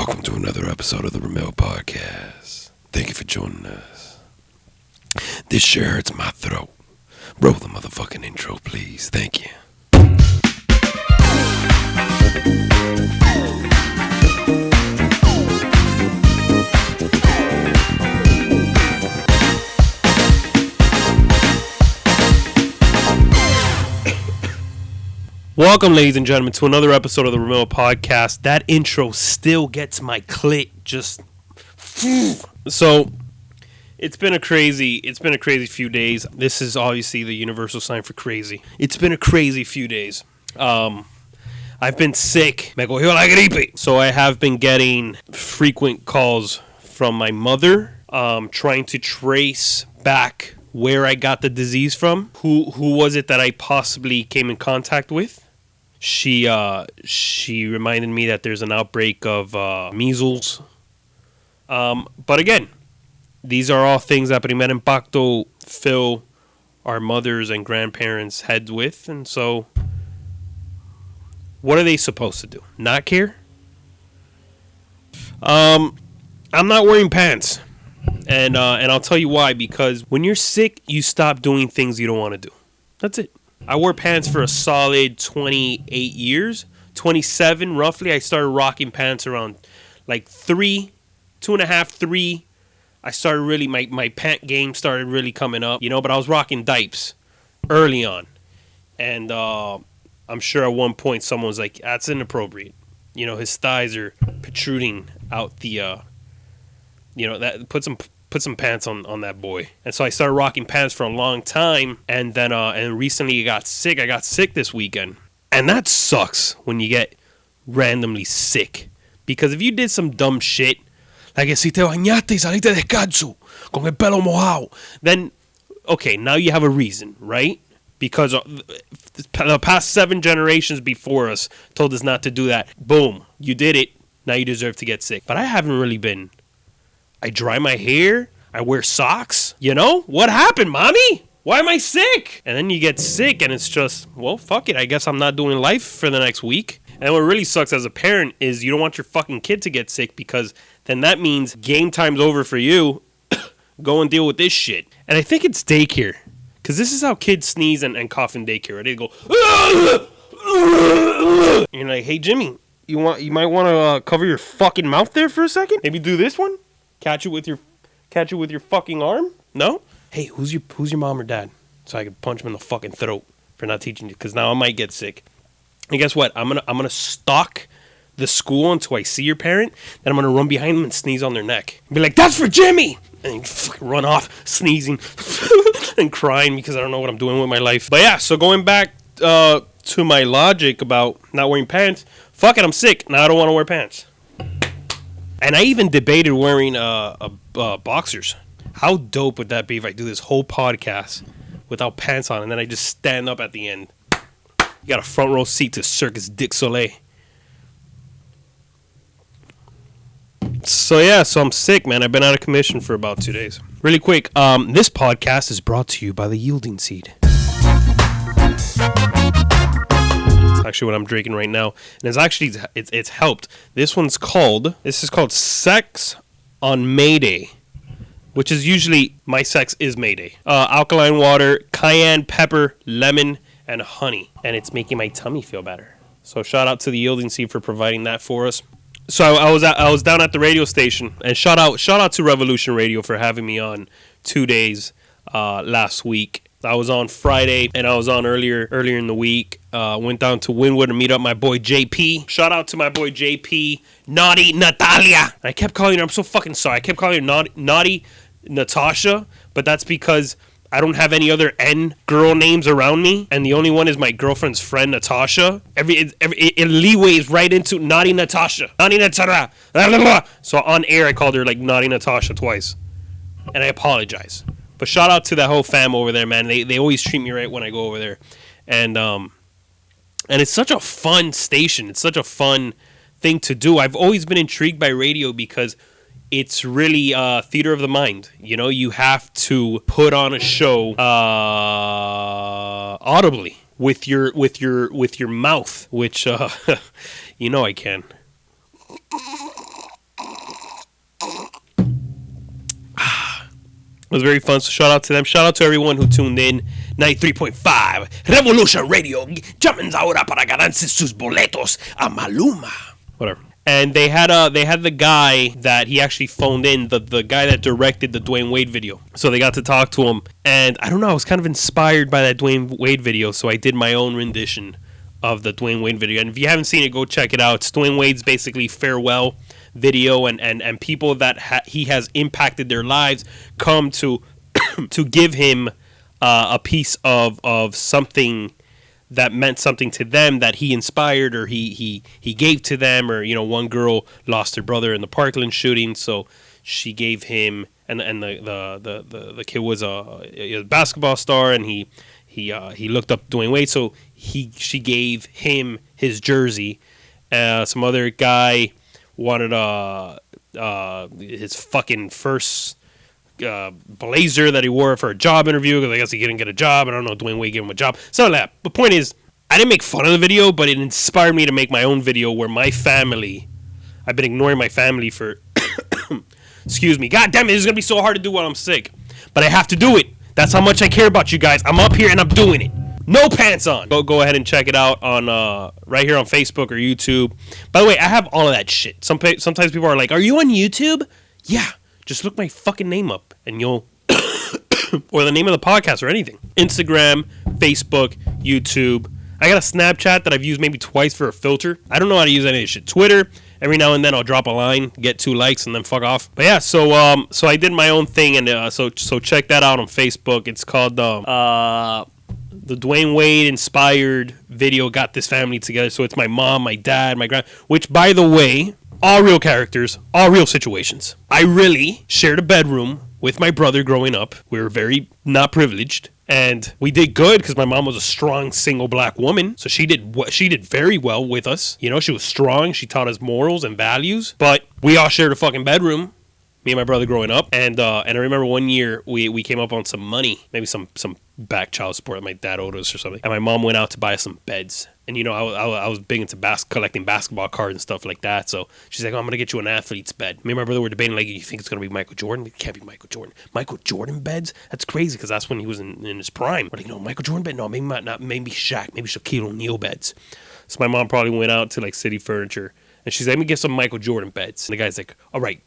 Welcome to another episode of the Ramil Podcast. Thank you for joining us. This sure hurts my throat. Roll the motherfucking intro, please. Thank you. Welcome, ladies and gentlemen, to another episode of the Ramil Podcast. That intro still gets my clit just... So, it's been a crazy few days. This is obviously the universal sign for crazy. It's been a crazy few days. I've been sick. Me cogió la gripe. So I have been getting frequent calls from my mother, trying to trace back where I got the disease from. Who was it that I possibly came in contact with? She reminded me that there's an outbreak of measles. But again, these are all things that primer impacto fill our mothers and grandparents' heads with. And so, what are they supposed to do? Not care? I'm not wearing pants. And I'll tell you why. Because when you're sick, you stop doing things you don't want to do. That's it. I wore pants for a solid 28 years. 27, roughly. I started rocking pants around like 3, 2.5, 3. I started really, my pant game started really coming up, but I was rocking diapers early on. And I'm sure at one point someone was like, that's inappropriate. His thighs are protruding out the, that put some pants on that boy. And so I started rocking pants for a long time. And then, and recently I got sick. I got sick this weekend. And that sucks when you get randomly sick. Because if you did some dumb shit, like si te bañaste y saliste descalzo, con el pelo mojado, then, okay, now you have a reason, right? Because the past 7 generations before us told us not to do that. Boom, you did it. Now you deserve to get sick. But I haven't really been. I dry my hair. I wear socks. What happened, mommy? Why am I sick? And then you get sick and it's just, well, fuck it. I guess I'm not doing life for the next week. And what really sucks as a parent is you don't want your fucking kid to get sick because then that means game time's over for you. Go and deal with this shit. And I think it's daycare. Because this is how kids sneeze and cough in daycare. Right? They go, and you're like, hey, Jimmy, you might want to cover your fucking mouth there for a second? Maybe do this one? Catch it with your fucking arm? No? Hey, who's your mom or dad? So I can punch him in the fucking throat for not teaching you. Because now I might get sick. And guess what? I'm gonna stalk the school until I see your parent. Then I'm gonna run behind them and sneeze on their neck. And be like, that's for Jimmy! And you fucking run off, sneezing and crying because I don't know what I'm doing with my life. But yeah, so going back to my logic about not wearing pants. Fuck it, I'm sick. Now I don't want to wear pants. And I even debated wearing boxers. How dope would that be if I do this whole podcast without pants on and then I just stand up at the end? You got a front row seat to Circus Dick Soleil. So I'm sick, man. I've been out of commission for about 2 days. Really quick, this podcast is brought to you by the Yielding Seed. Actually what I'm drinking right now, and it's helped. This is called Sex on Mayday, which is usually my sex is Mayday. Alkaline water, cayenne pepper, lemon, and honey, and it's making my tummy feel better. So shout out to the Yielding Seed for providing that for us. So I was down at the radio station, and shout out to Revolution Radio for having me on 2 days last week. I was on Friday, and I was on earlier in the week. Went down to Wynwood to meet up my boy JP. Shout out to my boy JP, Naughty Natalia. I kept calling her, I'm so fucking sorry. I kept calling her Naughty Natasha, but that's because I don't have any other N girl names around me, and the only one is my girlfriend's friend, Natasha. It leeways right into Naughty Natasha. Naughty Natasha. So on air, I called her like Naughty Natasha twice, and I apologize. But shout out to that whole fam over there, man. They always treat me right when I go over there. And it's such a fun station. It's such a fun thing to do. I've always been intrigued by radio because it's really theater of the mind. You have to put on a show audibly with your mouth, which I can. It was very fun, so shout out to them. Shout out to everyone who tuned in. 93.5 Revolution Radio. Llamen ahora para ganarse sus boletos a Maluma. Whatever. And they had the guy that he actually phoned in, the guy that directed the Dwayne Wade video. So they got to talk to him. And I don't know, I was kind of inspired by that Dwayne Wade video, so I did my own rendition of the Dwayne Wade video. And if you haven't seen it, go check it out. It's Dwayne Wade's basically farewell video, and people that he has impacted their lives come to to give him a piece of something that meant something to them, that he inspired or he gave to them. Or, you know, one girl lost her brother in the Parkland shooting, so she gave him, and the kid was a basketball star, and he looked up Dwayne Wade, so she gave him his jersey. Some other guy wanted his fucking first blazer that he wore for a job interview, because I guess he didn't get a job. I don't know, Dwayne Wade gave him a job. So that. The point is, I didn't make fun of the video, but it inspired me to make my own video where my family, I've been ignoring my family for, excuse me, god damn it, this is going to be so hard to do while I'm sick. But I have to do it. That's how much I care about you guys. I'm up here and I'm doing it. No pants on. Go ahead and check it out on right here on Facebook or YouTube. By the way, I have all of that shit. Sometimes people are like, "Are you on YouTube?" Yeah, just look my fucking name up and you'll or the name of the podcast or anything. Instagram, Facebook, YouTube. I got a Snapchat that I've used maybe twice for a filter. I don't know how to use any of this shit. Twitter, every now and then I'll drop a line, get 2 likes, and then fuck off. But yeah, so I did my own thing, and so check that out on Facebook. It's called the Dwayne Wade inspired video got this family together. So it's my mom, my dad, my grand, which, by the way, all real characters, all real situations. I really shared a bedroom with my brother growing up. We were very not privileged, and we did good because my mom was a strong single black woman. So she did very well with us. You know, she was strong. She taught us morals and values. But we all shared a fucking bedroom, me and my brother growing up. And I remember one year we came up on some money, maybe some back child support that my dad owed us or something. And my mom went out to buy us some beds. And, you know, I was big into collecting basketball cards and stuff like that. So she's like, "Oh, I'm going to get you an athlete's bed." Me and my brother were debating, like, "You think it's going to be Michael Jordan?" It can't be Michael Jordan. Michael Jordan beds? That's crazy, because that's when he was in his prime. We're like, "No, Michael Jordan bed? No, maybe not. Maybe Shaq. Maybe Shaquille O'Neal beds." So my mom probably went out to, like, City Furniture. And she's like, "Let me get some Michael Jordan beds." And the guy's like, "All right,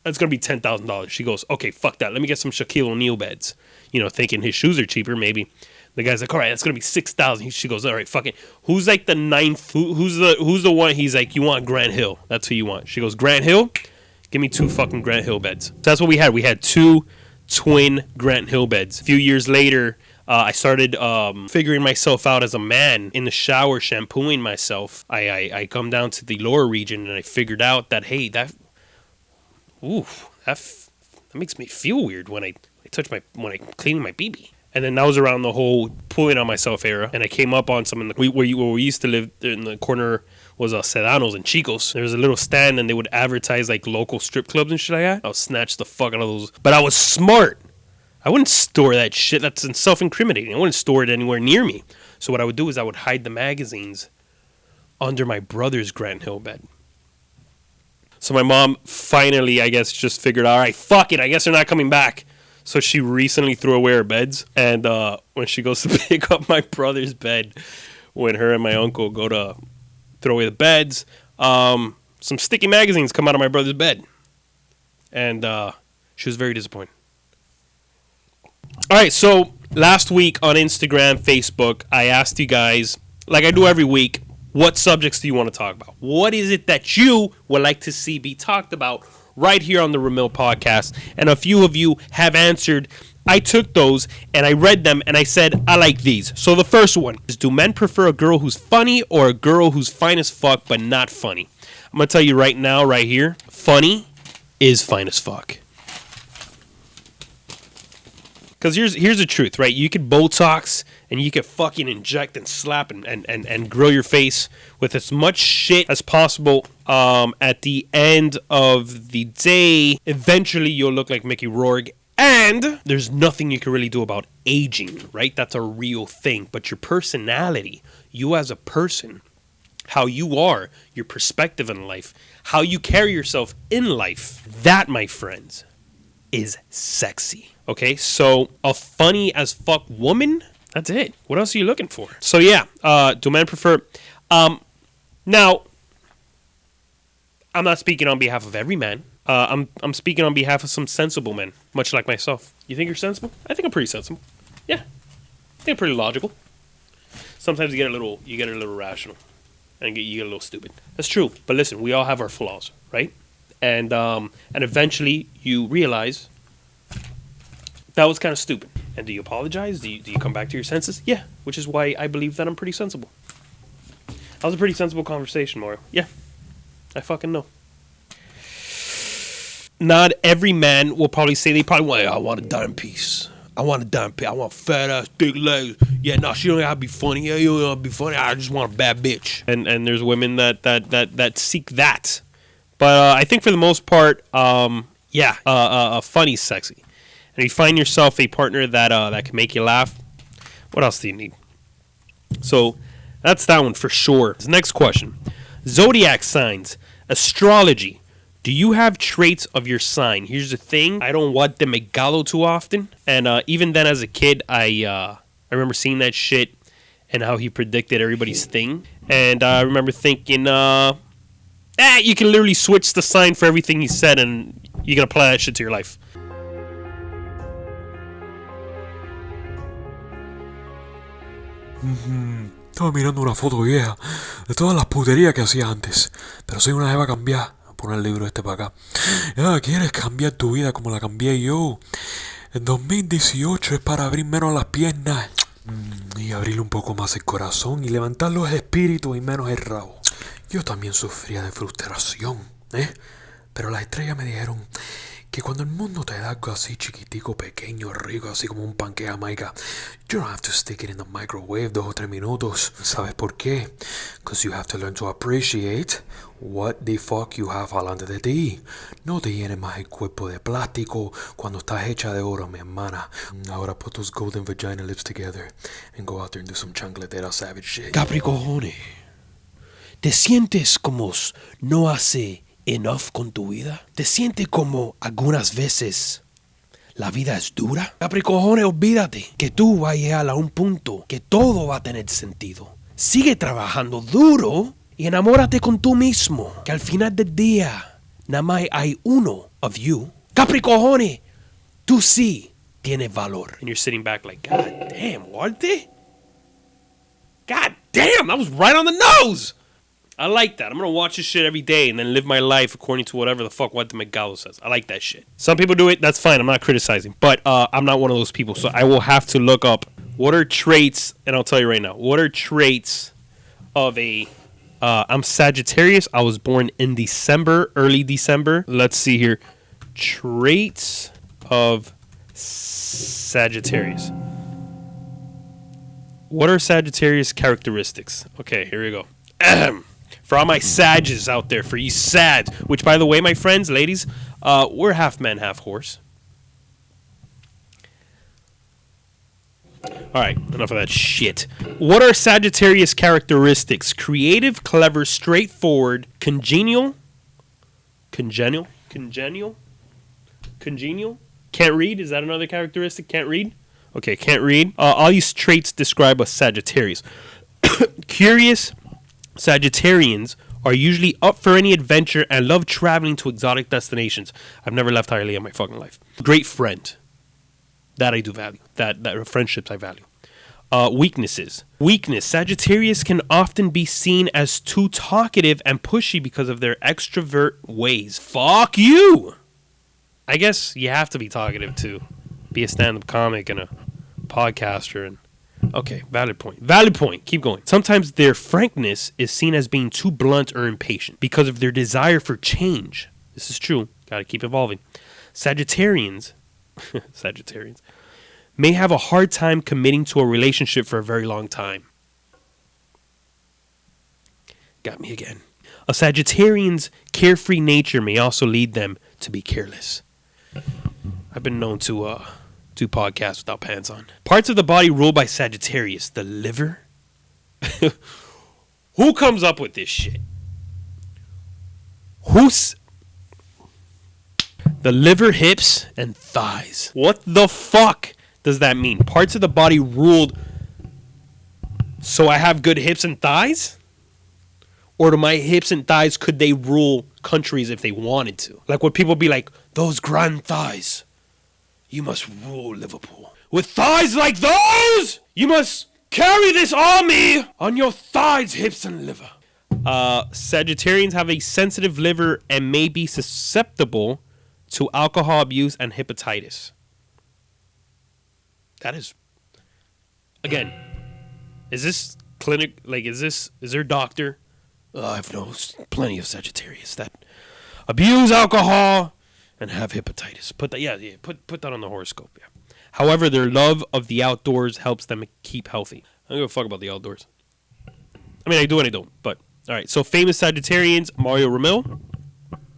that's going to be $10,000. She goes, "Okay, fuck that. Let me get some Shaquille O'Neal beds." You know, thinking his shoes are cheaper, maybe. The guy's like, "All right, that's gonna be $6,000." She goes, "All right, fuck it. Who's like the ninth? Who's the one?" He's like, "You want Grant Hill? That's who you want." She goes, "Grant Hill? Give me 2 fucking Grant Hill beds." So that's what we had. We had 2 twin Grant Hill beds. A few years later, I started figuring myself out as a man in the shower, shampooing myself. I come down to the lower region, and I figured out that, hey, that makes me feel weird when I clean my BB. And then that was around the whole pulling on myself era. And I came up on some where we used to live in the corner was Sedanos and Chicos. There was a little stand, and they would advertise like local strip clubs and shit like that. I would snatch the fuck out of those. But I was smart. I wouldn't store that shit. That's self-incriminating. I wouldn't store it anywhere near me. So what I would do is I would hide the magazines under my brother's Grant Hill bed. So my mom finally, I guess, just figured, all right, fuck it. I guess they're not coming back. So she recently threw away her beds, and when she goes to pick up my brother's bed, when her and my uncle go to throw away the beds, some sticky magazines come out of my brother's bed, and she was very disappointed. All right, so last week on Instagram, Facebook, I asked you guys, like I do every week, what subjects do you want to talk about? What is it that you would like to see be talked about right here on the Ramil Podcast? And a few of you have answered. I took those and I read them and I said, I like these. So the first one is, do men prefer a girl who's funny or a girl who's fine as fuck but not funny? I'm going to tell you right now, right here, funny is fine as fuck. Because here's the truth, right? You could Botox and you could fucking inject and slap and grill your face with as much shit as possible. At the end of the day, eventually you'll look like Mickey Rourke. And there's nothing you can really do about aging, right? That's a real thing. But your personality, you as a person, how you are, your perspective in life, how you carry yourself in life, that, my friends, is sexy. Okay, so a funny as fuck woman, that's it. What else are you looking for? So yeah, do men prefer... now, I'm not speaking on behalf of every man. I'm speaking on behalf of some sensible men, much like myself. You think you're sensible? I think I'm pretty sensible. Yeah, I think I'm pretty logical. Sometimes you get a little rational, and you get a little stupid. That's true. But listen, we all have our flaws, right? And eventually you realize that was kind of stupid. And do you apologize? Do you come back to your senses? Yeah, which is why I believe that I'm pretty sensible. That was a pretty sensible conversation, Mario. Yeah, I fucking know. Not every man will probably say I want to die in peace. I want to die in peace. I want fat ass, big legs. Yeah, no, she don't have to be funny. Yeah, you don't have to be funny. I just want a bad bitch. And there's women that seek that. But I think for the most part, funny's sexy. And if you find yourself a partner that can make you laugh, what else do you need? So that's that one for sure. The next question. Zodiac signs. Astrology. Do you have traits of your sign? Here's the thing. I don't want them megalo too often. And even then as a kid, I remember seeing that shit and how he predicted everybody's thing. And I remember thinking, you can literally switch the sign for everything he said and you can apply that shit to your life. Estaba mirando una foto vieja de todas las puterías que hacía antes. Pero soy una jeva cambiada. Poner el libro este para acá. ¿Quieres cambiar tu vida como la cambié yo? El 2018 es para abrir menos las piernas y abrir un poco más el corazón y levantar los espíritus y menos el rabo. Yo también sufría de frustración, pero las estrellas me dijeron que cuando el mundo te da algo así chiquitico, pequeño, rico, así como un panque jamaica, you don't have to stick it in the microwave 2 o 3 minutos. ¿Sabes por qué? Because you have to learn to appreciate what the fuck you have alante de ti. No te llenes más el cuerpo de plástico cuando estás hecha de oro, mi hermana. Ahora put those golden vagina lips together and go out there and do some chancletera savage shit. Capricorn, ¿te sientes como no hace enough con tu vida? ¿Te sientes como algunas veces la vida es dura? Capricorn, olvídate que tú vas a llegar a un punto que todo va a tener sentido. Sigue trabajando duro y enamórate con tú mismo, que al final del día nada más hay uno of you. Capricorn, tú sí tienes valor. And you're sitting back like, God damn, Warte? God damn, that was right on the nose. I like that. I'm going to watch this shit every day and then live my life according to whatever the fuck Warte Megalo says. I like that shit. Some people do it. That's fine. I'm not criticizing. But I'm not one of those people. So I will have to look up what are traits, and I'll tell you right now, what are traits of a... I'm Sagittarius. I was born in December, early December. Let's see here. Traits of Sagittarius. What are Sagittarius characteristics? Okay, here we go. For all my Sages out there, for you Sags, which, by the way, my friends, ladies, we're half man, half horse. All right, enough of that shit. What are Sagittarius characteristics? Creative, clever, straightforward, congenial. Can't read? Is that another characteristic? Can't read? Okay, can't read. All these traits describe a Sagittarius. Curious, Sagittarians are usually up for any adventure and love traveling to exotic destinations. I've never left Hialeah in my fucking life. Great friend. That I do value. That friendships I value. Weaknesses. Weakness. Sagittarius can often be seen as too talkative and pushy because of their extrovert ways. Fuck you! I guess you have to be talkative to be a stand-up comic and a podcaster. And okay, valid point. Valid point. Keep going. Sometimes their frankness is seen as being too blunt or impatient because of their desire for change. This is true. Gotta keep evolving. Sagittarians may have a hard time committing to a relationship for a very long time. Got me again. A Sagittarian's carefree nature may also lead them to be careless. I've been known to do podcasts without pants on. Parts of the body ruled by Sagittarius. The liver. Who comes up with this shit? The liver, hips, and thighs. What the fuck does that mean? Parts of the body ruled so I have good hips and thighs? Or do my hips and thighs, could they rule countries if they wanted to? Like, would people be like, those grand thighs, you must rule Liverpool. With thighs like those, you must carry this army on your thighs, hips, and liver. Sagittarians have a sensitive liver and may be susceptible to alcohol abuse and hepatitis. That is, again, is this clinic, like, is there a doctor? I've known plenty of Sagittarius that abuse alcohol and have hepatitis. Put that on the horoscope, yeah. However, their love of the outdoors helps them keep healthy. I don't give a fuck about the outdoors. I mean, I do and I don't, but all right. So famous Sagittarians: Mario Ramil,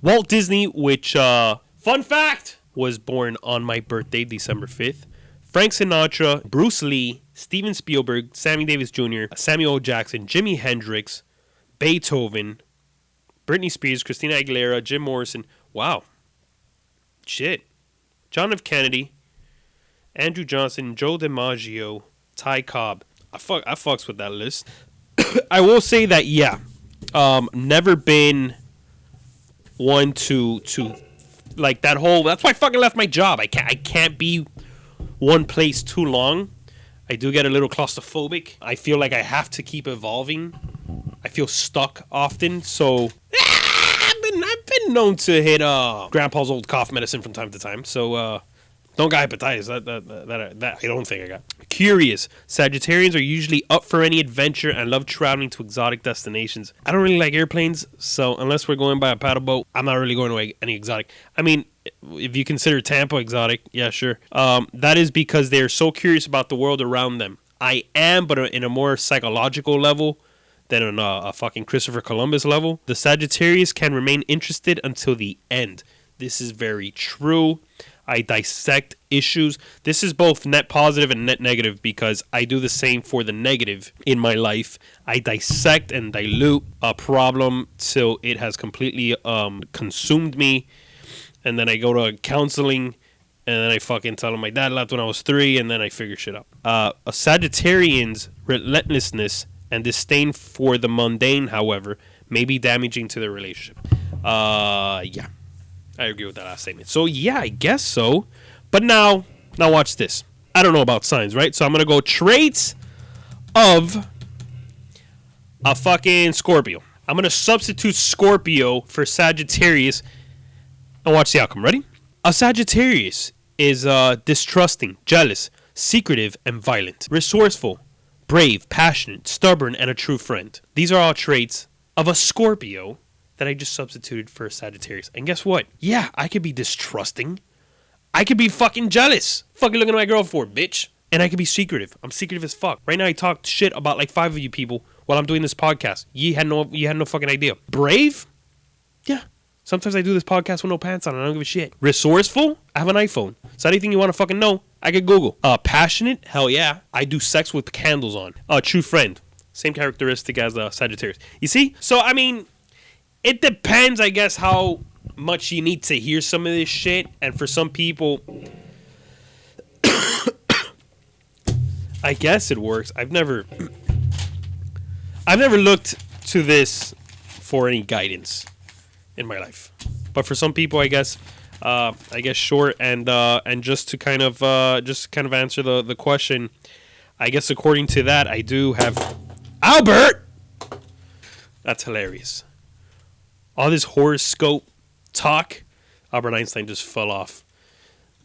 Walt Disney, which fun fact was born on my birthday, December 5th. Frank Sinatra, Bruce Lee, Steven Spielberg, Sammy Davis Jr., Samuel L. Jackson, Jimi Hendrix, Beethoven, Britney Spears, Christina Aguilera, Jim Morrison. Wow. Shit. John F. Kennedy, Andrew Johnson, Joe DiMaggio, Ty Cobb. I fucks with that list. I will say that, yeah. Never been one to like that whole. That's why I fucking left my job. I can't be one place too long. I do get a little claustrophobic. I feel like I have to keep evolving. I feel stuck often, so I've been known to hit grandpa's old cough medicine from time to time. So don't got hepatitis. That I don't think I got. Curious. Sagittarians are usually up for any adventure and love traveling to exotic destinations. I don't really like airplanes, so unless we're going by a paddle boat, I'm not really going to any exotic. I mean, if you consider Tampa exotic, yeah, sure. That is because they're so curious about the world around them. I am, but in a more psychological level than on a fucking Christopher Columbus level. The Sagittarius can remain interested until the end. This is very true. I dissect issues. This is both net positive and net negative because I do the same for the negative in my life. I dissect and dilute a problem till it has completely consumed me. And then I go to counseling and then I fucking tell them my dad left when I was 3 and then I figure shit out. A Sagittarian's relentlessness and disdain for the mundane, however, may be damaging to their relationship. Yeah. I agree with that last statement. So, yeah, I guess so. But now watch this. I don't know about signs, right? So I'm going to go traits of a fucking Scorpio. I'm going to substitute Scorpio for Sagittarius and watch the outcome. Ready? A Sagittarius is distrusting, jealous, secretive, and violent. Resourceful, brave, passionate, stubborn, and a true friend. These are all traits of a Scorpio that I just substituted for a Sagittarius. And guess what? Yeah, I could be distrusting. I could be fucking jealous. Fucking looking at my girl for, bitch. And I could be secretive. I'm secretive as fuck. Right now I talk shit about like 5 of you people while I'm doing this podcast. You had no fucking idea. Brave? Yeah. Sometimes I do this podcast with no pants on and I don't give a shit. Resourceful? I have an iPhone. So anything you want to fucking know, I could Google. Passionate? Hell yeah. I do sex with candles on. True friend. Same characteristic as Sagittarius. You see? So, I mean, it depends, I guess, how much you need to hear some of this shit. And for some people, I guess it works. I've never looked to this for any guidance in my life. But for some people, I guess short and just to kind of answer the question, I guess according to that, I do have Albert. That's hilarious. All this horoscope talk, Albert Einstein just fell off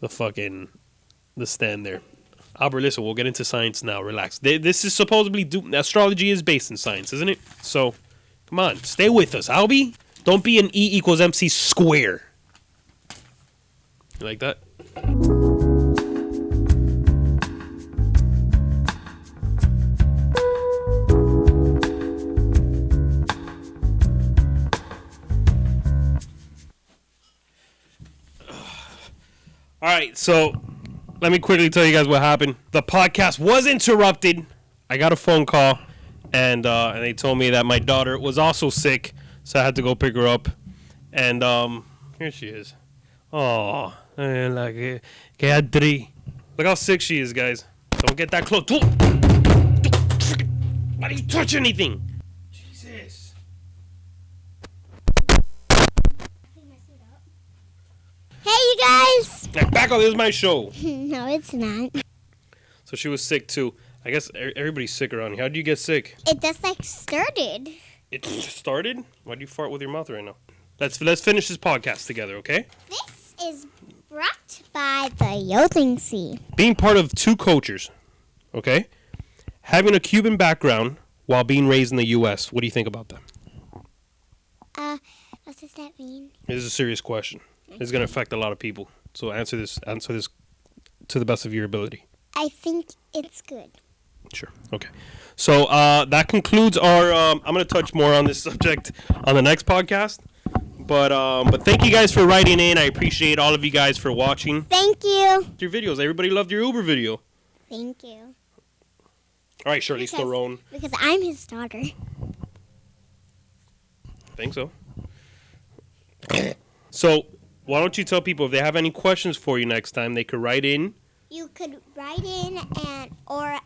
the stand there. Albert, listen, we'll get into science now. Relax. This is supposedly astrology is based in science, isn't it? So, come on, stay with us, Albie. Don't be an E = MC square. You like that? All right, so let me quickly tell you guys what happened. The podcast was interrupted. I got a phone call, and they told me that my daughter was also sick, so I had to go pick her up. And here she is. Oh, que actriz. Look how sick she is, guys. Don't get that close. Why do you touch anything? Jesus. Hey, you guys! Now, back up. This is my show. No, it's not. So she was sick too. I guess everybody's sick around here. How did you get sick? It just started. It started? Why do you fart with your mouth right now? Let's finish this podcast together, okay? This is brought by the Yodling Sea. Being part of two cultures, okay? Having a Cuban background while being raised in the U.S. What do you think about that? What does that mean? This is a serious question. It's going to affect a lot of people. So answer this to the best of your ability. I think it's good. Sure. Okay. So that concludes our. I'm going to touch more on this subject on the next podcast. But thank you guys for writing in. I appreciate all of you guys for watching Thank you. your videos. Everybody loved your Uber video. Thank you. All right, Shirley Stallone. Because I'm his daughter. Think so. So why don't you tell people if they have any questions for you next time, they could write in. You could write in or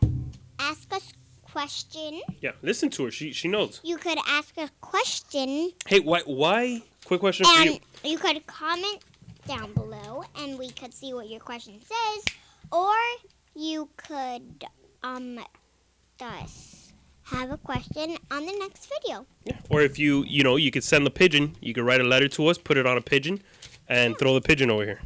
ask us question. Yeah, listen to her. She knows. You could ask a question. Hey, why? Quick question for you. And you could comment down below, and we could see what your question says. Or you could just have a question on the next video. Yeah. Or if you could send the pigeon. You could write a letter to us, put it on a pigeon, and throw the pigeon over here.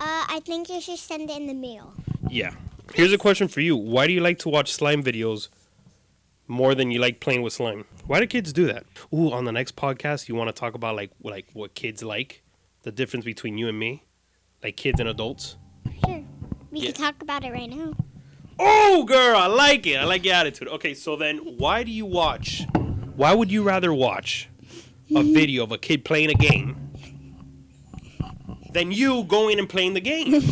I think you should send it in the mail. Yeah. Here's a question for you. Why do you like to watch slime videos more than you like playing with slime? Why do kids do that? Ooh, on the next podcast, you want to talk about like what kids like? The difference between you and me? Like kids and adults? Sure. We can talk about it right now. Oh, girl, I like it. I like your attitude. Okay, so then why would you rather watch a video of a kid playing a game than you going and playing the game?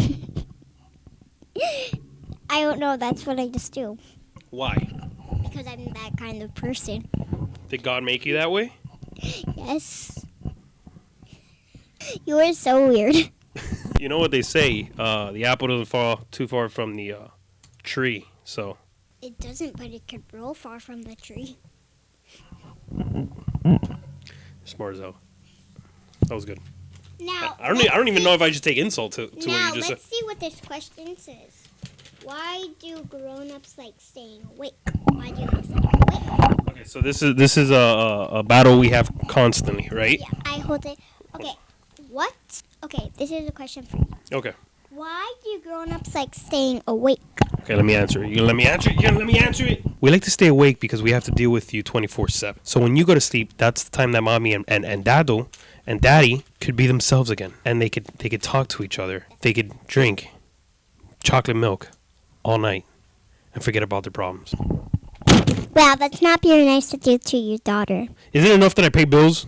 I don't know. That's what I just do. Why? Because I'm that kind of person. Did God make you that way? Yes. You are so weird. You know what they say, the apple doesn't fall too far from the tree, so. It doesn't, but it could roll far from the tree. Smart as hell. That was good. Now, I don't even know if I should take insult to what now you just let's said. see what this question says. Why do grown-ups like staying awake? Why do you like staying awake? Okay, so this is a battle we have constantly, right? Yeah, I hold it. Okay, what? Okay, this is a question for you. Okay. Why do grown-ups like staying awake? Okay, let me answer it. You gonna let me answer it? You gonna let me answer it? We like to stay awake because we have to deal with you 24/7. So when you go to sleep, that's the time that mommy and dado and daddy could be themselves again, and they could talk to each other. They could drink chocolate milk all night and forget about their problems. Well, that's not very nice to do to your daughter. Is it enough that I pay bills?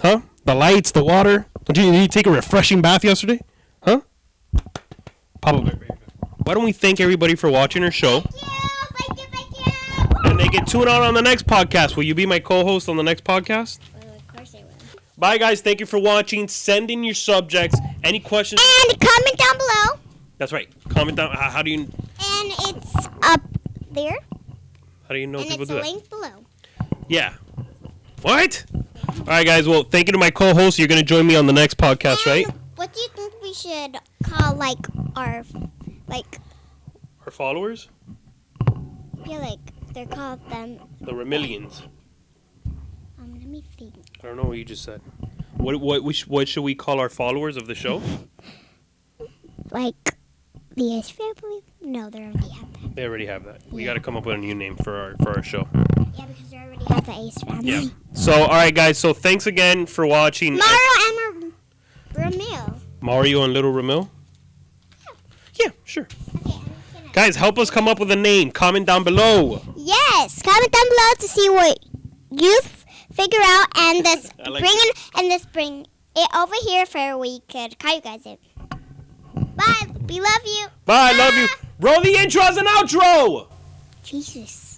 Huh? The lights, the water. Did you take a refreshing bath yesterday? Huh? Probably. Why don't we thank everybody for watching our show? Thank you. And they can tune out on the next podcast. Will you be my co-host on the next podcast? Well, of course I will. Bye, guys. Thank you for watching. Send in your subjects. Any questions? And comment down below. That's right. Comment down. How do you And it's up there. How do you know And people it's do a that? link below. Yeah. What? All right, guys. Well, thank you to my co-host. You're gonna join me on the next podcast, right? What do you think we should call our followers? Yeah, they're called them. The Ramilians. Let me think. I don't know what you just said. What should we call our followers of the show? Like the Ace Family? No, they already have that. They already have that. We Yeah. got to come up with a new name for our show. Yeah, because they already have the Ace Family. Yeah. So, all right, guys. So, thanks again for watching. Mario and Ramil. Mario and Little Ramil? Yeah, sure. Okay, I'm just gonna. Guys, help us come up with a name. Comment down below. Yes, comment down below to see what you figure out, and this I like bring it over here for we could call you guys in. Bye. We love you. Bye. I love you. Roll the intros and outro. Jesus.